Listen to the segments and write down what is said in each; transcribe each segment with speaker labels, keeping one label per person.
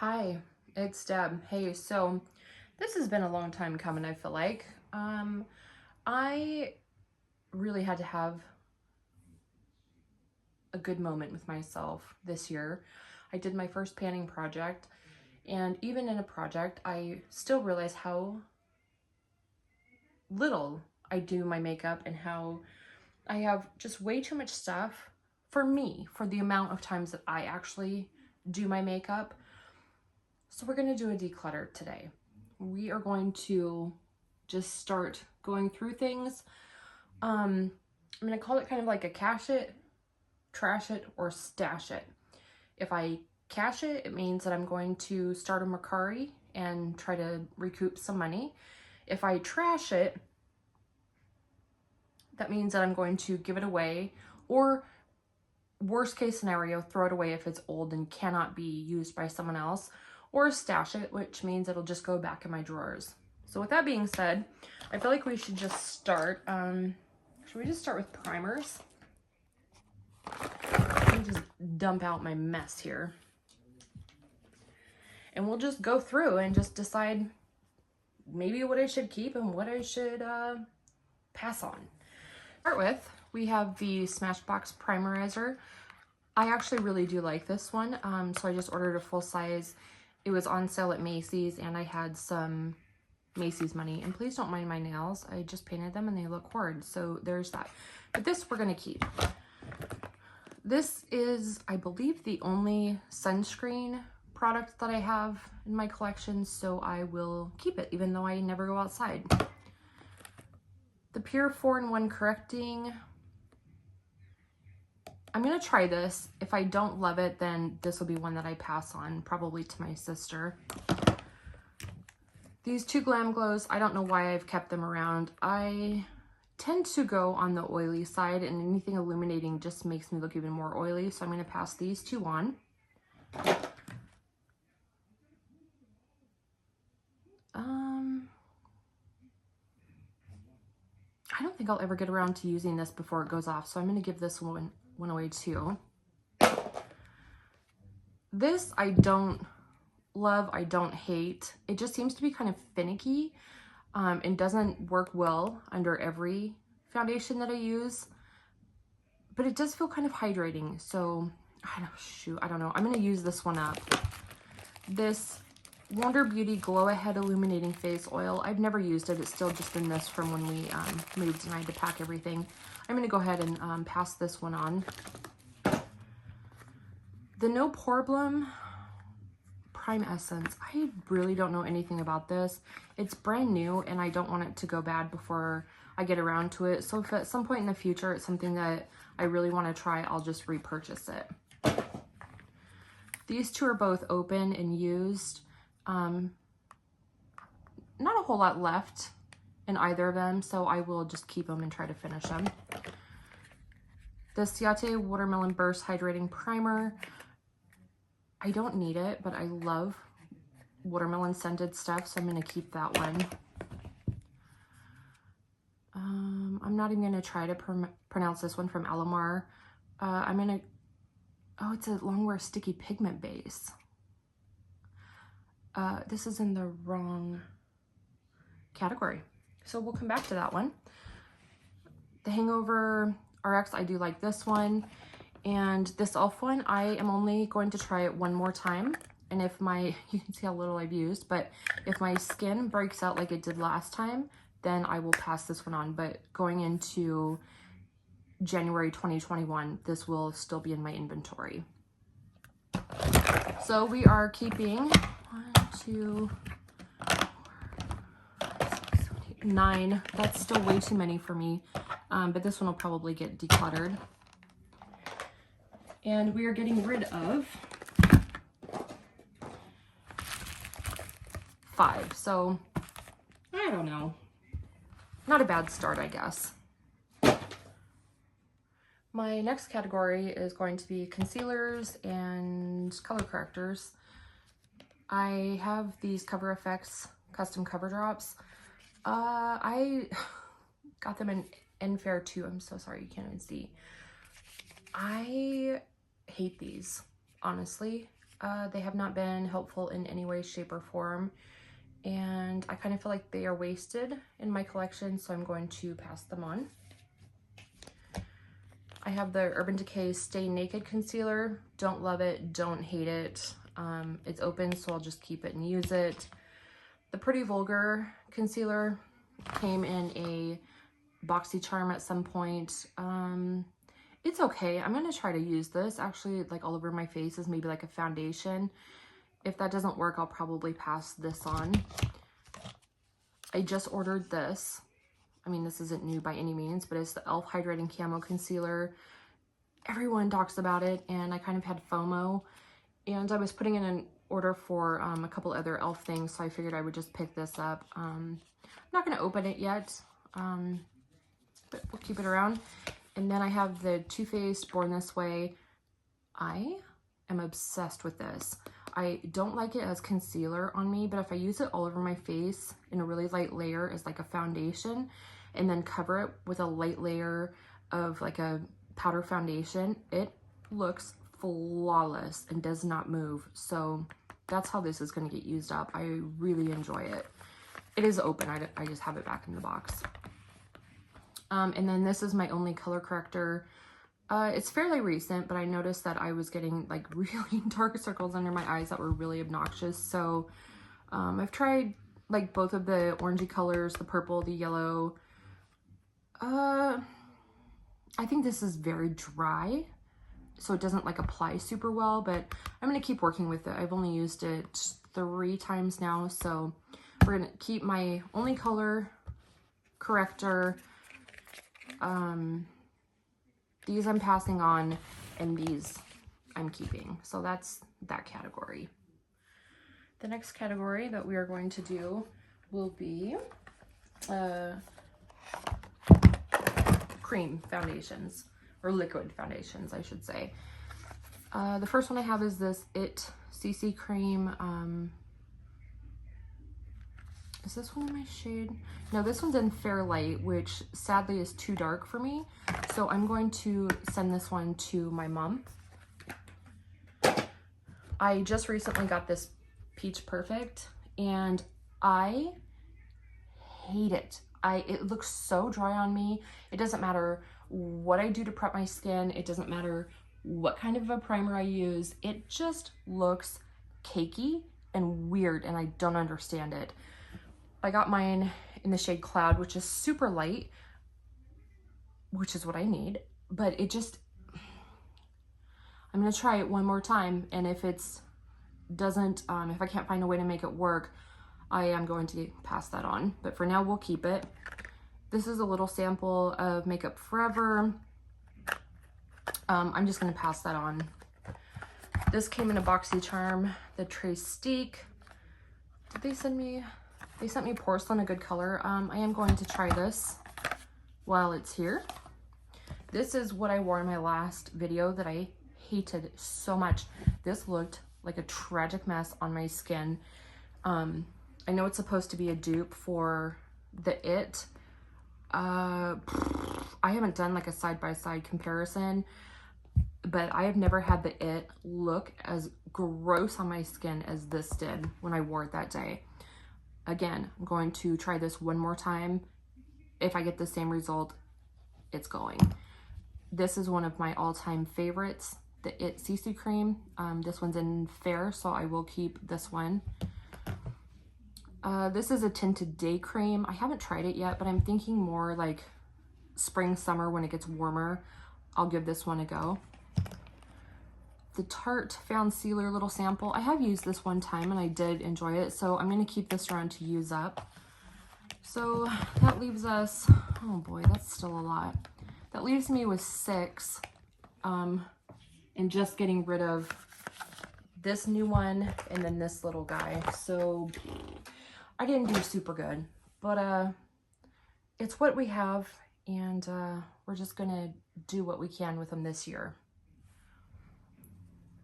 Speaker 1: Hi, it's Deb. Hey, so this has been a long time coming, I feel like. I really had to have a good moment with myself this year. I did my first panning project, and even in a project, I still realize how little I do my makeup and how I have just way too much stuff for me, for the amount of times that I actually do my makeup. So we're going to do a declutter today. We are going to just start going through things. I'm going to call it kind of like a cash it, trash it, or stash it. If I cash it, it means that I'm going to start a Mercari and try to recoup some money. If I trash it, that means that I'm going to give it away, or worst case scenario, throw it away if it's old and cannot be used by someone else, or stash it, which means it'll just go back in my drawers. So with that being said, I feel like we should just start. Should we just start with primers? Let me just dump out my mess here. And we'll just go through and just decide maybe what I should keep and what I should pass on. Start with, we have the Smashbox Primerizer. I actually really do like this one, so I just ordered a full size. It was on sale at Macy's, and I had some Macy's money. And please don't mind my nails. I just painted them, and they look horrid, so there's that. But this we're going to keep. This is, I believe, the only sunscreen product that I have in my collection, so I will keep it, even though I never go outside. The Pure 4-in-1 Correcting. I'm going to try this. If I don't love it, then this will be one that I pass on, probably to my sister. These two Glam Glows, I don't know why I've kept them around. I tend to go on the oily side, and anything illuminating just makes me look even more oily, so I'm going to pass these two on. I don't think I'll ever get around to using this before it goes off, so I'm going to give this one away too. This I don't love, I don't hate. It just seems to be kind of finicky and doesn't work well under every foundation that I use, but it does feel kind of hydrating. So I don't know. I'm going to use this one up. This Wonder Beauty Glow Ahead Illuminating Face Oil. I've never used it. It's still just in this from when we moved and I had to pack everything. I'm going to go ahead and pass this one on. The No Problem Prime Essence. I really don't know anything about this. It's brand new, and I don't want it to go bad before I get around to it. So if at some point in the future it's something that I really want to try, I'll just repurchase it. These two are both open and used. Not a whole lot left in either of them, so I will just keep them and try to finish them. The Ciate Watermelon Burst Hydrating Primer. I don't need it, but I love watermelon scented stuff, so I'm going to keep that one. I'm not even going to try to pronounce this one from Alamar. I'm going to, oh, it's a Longwear Sticky Pigment Base. This is in the wrong category, so we'll come back to that one. The Hangover RX, I do like this one. And this e.l.f. one, I am only going to try it one more time. And if you can see how little I've used, but if my skin breaks out like it did last time, then I will pass this one on. But going into January 2021, this will still be in my inventory. So we are keeping 1, 2, 4, 5, 6, 7, 8, 9. That's still way too many for me. But this one will probably get decluttered. And we are getting rid of 5. So, I don't know. Not a bad start, I guess. My next category is going to be concealers and color correctors. I have these Cover FX custom cover drops. I got them in Fair 2. I'm so sorry, you can't even see. I hate these, honestly. They have not been helpful in any way, shape, or form, and I kind of feel like they are wasted in my collection, so I'm going to pass them on. I have the Urban Decay Stay Naked Concealer. Don't love it, don't hate it. It's open, so I'll just keep it and use it. The Pretty Vulgar Concealer came in a BoxyCharm at some point. It's okay. I'm going to try to use this actually like all over my face as maybe like a foundation. If that doesn't work, I'll probably pass this on. I just ordered this. I mean, this isn't new by any means, but it's the e.l.f. Hydrating Camo Concealer. Everyone talks about it, and I kind of had FOMO. And I was putting in an order for a couple other e.l.f. things, so I figured I would just pick this up. I'm not going to open it yet, but we'll keep it around. And then I have the Too Faced Born This Way. I am obsessed with this. I don't like it as concealer on me, but if I use it all over my face in a really light layer as like a foundation, and then cover it with a light layer of like a powder foundation, it looks flawless and does not move. So that's how this is going to get used up. I really enjoy it. It is open. I just have it back in the box. And then this is my only color corrector. It's fairly recent, but I noticed that I was getting like really dark circles under my eyes that were really obnoxious. So I've tried like both of the orangey colors, the purple, the yellow. I think this is very dry, so it doesn't like apply super well, but I'm going to keep working with it. I've only used it 3 times now, so we're going to keep my only color corrector. These I'm passing on, and these I'm keeping. So that's that category. The next category that we are going to do will be cream foundations, or liquid foundations, I should say. The first one I have is this IT CC cream. Is this one in my shade? No, this one's in Fair Light, which sadly is too dark for me. So I'm going to send this one to my mom. I just recently got this Peach Perfect, and I hate it. It looks so dry on me. It doesn't matter what I do to prep my skin. It doesn't matter what kind of a primer I use. It just looks cakey and weird, and I don't understand it. I got mine in the shade Cloud, which is super light, which is what I need, but it just, I'm gonna try it one more time, and if it's doesn't, if I can't find a way to make it work, I am going to pass that on, but for now we'll keep it. This is a little sample of Makeup Forever. I'm just gonna pass that on. This came in a BoxyCharm, the Trace-Steak. Did they send me? They sent me Porcelain, a good color. I am going to try this while it's here. This is what I wore in my last video that I hated so much. This looked like a tragic mess on my skin. I know it's supposed to be a dupe for the IT. I haven't done like a side-by-side comparison, but I have never had the IT look as gross on my skin as this did when I wore it that day. Again, I'm going to try this one more time. If I get the same result, it's going. This is one of my all-time favorites, the IT CC cream. This one's in Fair, so I will keep this one. This is a tinted day cream. I haven't tried it yet, but I'm thinking more like spring, summer when it gets warmer. I'll give this one a go. The Tarte Found Sealer little sample. I have used this one time and I did enjoy it, so I'm going to keep this around to use up. So that leaves us, oh boy, that's still a lot. That leaves me with 6, and just getting rid of this new one and then this little guy. So I didn't do super good, but it's what we have, and we're just gonna do what we can with them this year.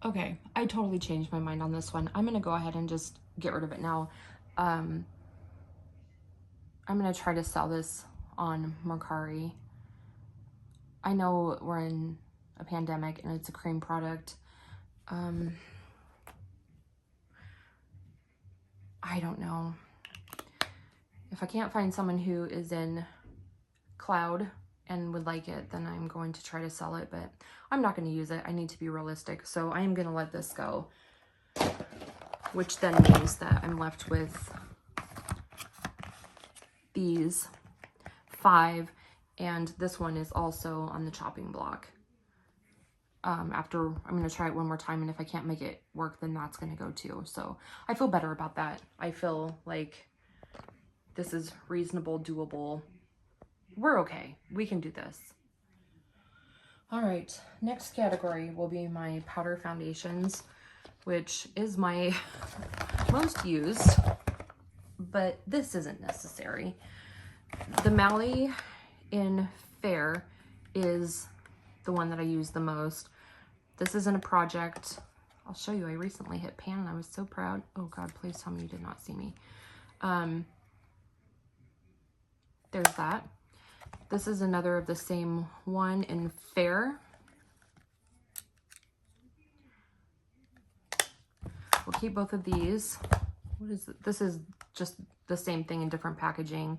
Speaker 1: Okay, I totally changed my mind on this one. I'm gonna go ahead and just get rid of it now. I'm gonna try to sell this on Mercari. I know we're in a pandemic and it's a cream product. I don't know. If I can't find someone who is in cloud and would like it, then I'm going to try to sell it, but I'm not going to use it. I need to be realistic. So I am going to let this go, which then means that I'm left with these 5, and this one is also on the chopping block. After I'm going to try it one more time, and if I can't make it work, then that's going to go too. So I feel better about that. I feel like this is reasonable, doable. We're okay. We can do this. All right, next category will be my powder foundations, which is my most used, but this isn't necessary. The Mally in Fair is the one that I use the most. This isn't a project. I'll show you. I recently hit pan and I was so proud. Oh God, please tell me you did not see me. There's that. This is another of the same one in Fair. We'll keep both of these. What is it? This is just the same thing in different packaging.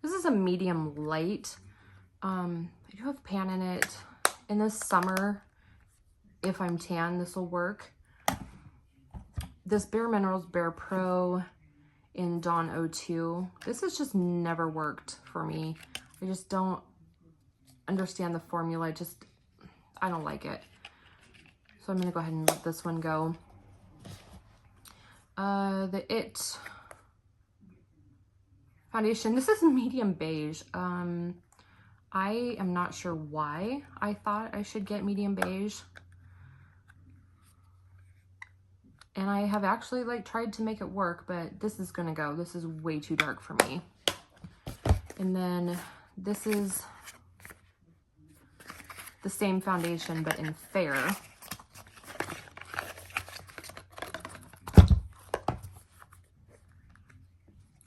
Speaker 1: This is a medium light. I do have pan in it. In the summer, if I'm tan, this will work. This Bare Minerals Bare Pro in Dawn 02. This has just never worked for me. I just don't understand the formula. I don't like it. So I'm gonna go ahead and let this one go. The It foundation. This is medium beige. I am not sure why I thought I should get medium beige. And I have actually like tried to make it work, but this is gonna go. This is way too dark for me. And then this is the same foundation, but in Fair.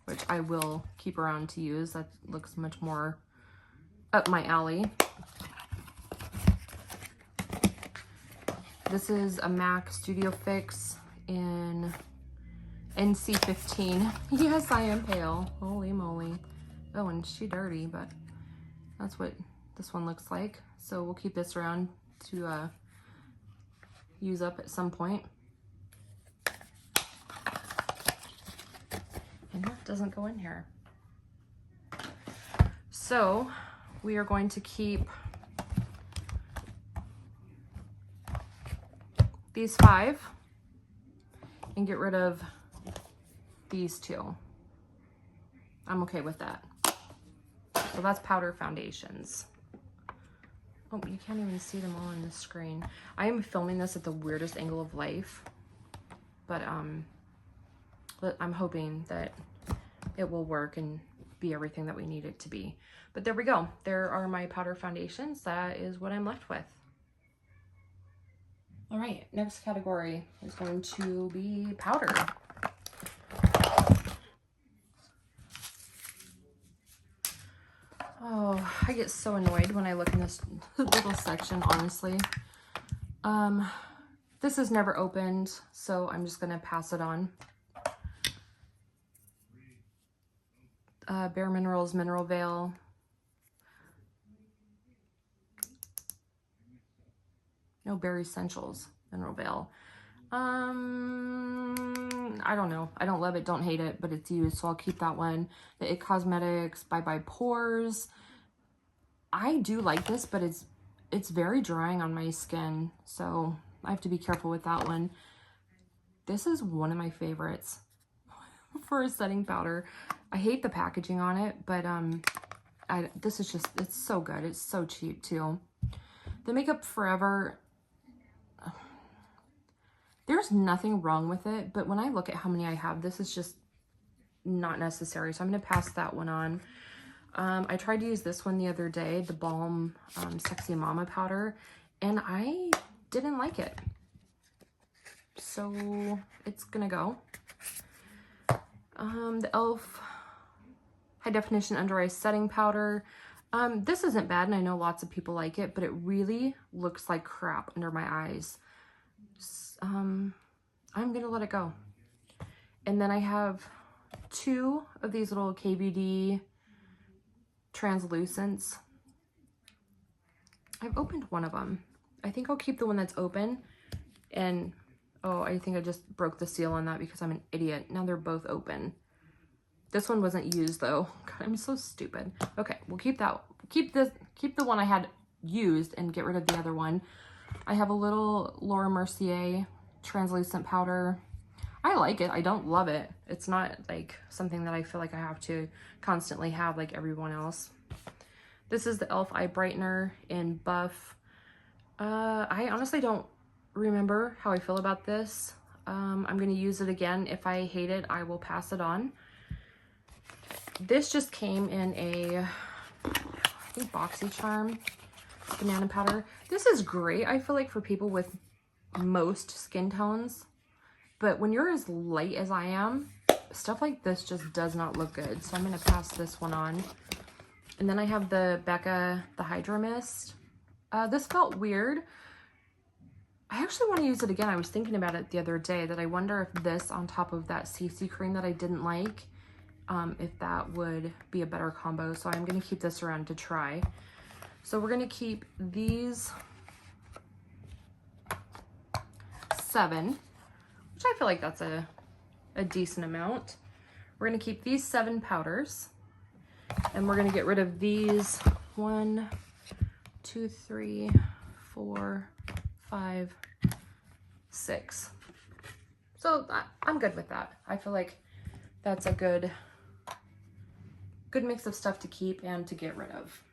Speaker 1: Which I will keep around to use. That looks much more up my alley. This is a MAC Studio Fix in NC15. Yes, I am pale. Holy moly. Oh, and she dirty, but that's what this one looks like. So we'll keep this around to use up at some point. And that doesn't go in here. So we are going to keep these 5 and get rid of these 2. I'm okay with that. So that's powder foundations. Oh, you can't even see them all on the screen. I am filming this at the weirdest angle of life, but I'm hoping that it will work and be everything that we need it to be. But there we go. There are my powder foundations. That is what I'm left with. All right, next category is going to be powder. Oh, I get so annoyed when I look in this little section, honestly. This is never opened, so I'm just gonna pass it on. Bare Minerals Mineral Veil. No, Bare Essentials Mineral Veil. I don't know. I don't love it, don't hate it, but it's used, so I'll keep that one. The It Cosmetics Bye Bye Pores. I do like this, but it's very drying on my skin, so I have to be careful with that one. This is one of my favorites for a setting powder. I hate the packaging on it, but this is just, it's so good. It's so cheap too. The Makeup Forever, there's nothing wrong with it, but when I look at how many I have, this is just not necessary. So I'm going to pass that one on. I tried to use this one the other day, the Balm Sexy Mama powder, and I didn't like it. So it's going to go. The e.l.f. High Definition Under Eye Setting Powder. This isn't bad, and I know lots of people like it, but it really looks like crap under my eyes. I'm gonna let it go. And then I have 2 of these little KVD translucents. I've opened one of them. I think I'll keep the one that's open. And, oh, I think I just broke the seal on that because I'm an idiot. Now they're both open. This one wasn't used though. God, I'm so stupid. Okay, we'll keep that. Keep the one I had used and get rid of the other one. I have a little Laura Mercier translucent powder. I like it. I don't love it. It's not like something that I feel like I have to constantly have like everyone else. This is the e.l.f. Eye Brightener in Buff. I honestly don't remember how I feel about this. I'm going to use it again. If I hate it, I will pass it on. This just came in a, I think, BoxyCharm banana powder. This is great, I feel like, for people with most skin tones. But when you're as light as I am, stuff like this just does not look good. So I'm going to pass this one on. And then I have the Becca, the Hydro Mist. This felt weird. I actually want to use it again. I was thinking about it the other day that I wonder if this on top of that CC cream that I didn't like, if that would be a better combo. So I'm going to keep this around to try. So we're going to keep these 7, which I feel like that's a decent amount. We're going to keep these 7 powders, and we're going to get rid of these 1, 2, 3, 4, 5, 6. So I'm good with that. I feel like that's a good mix of stuff to keep and to get rid of.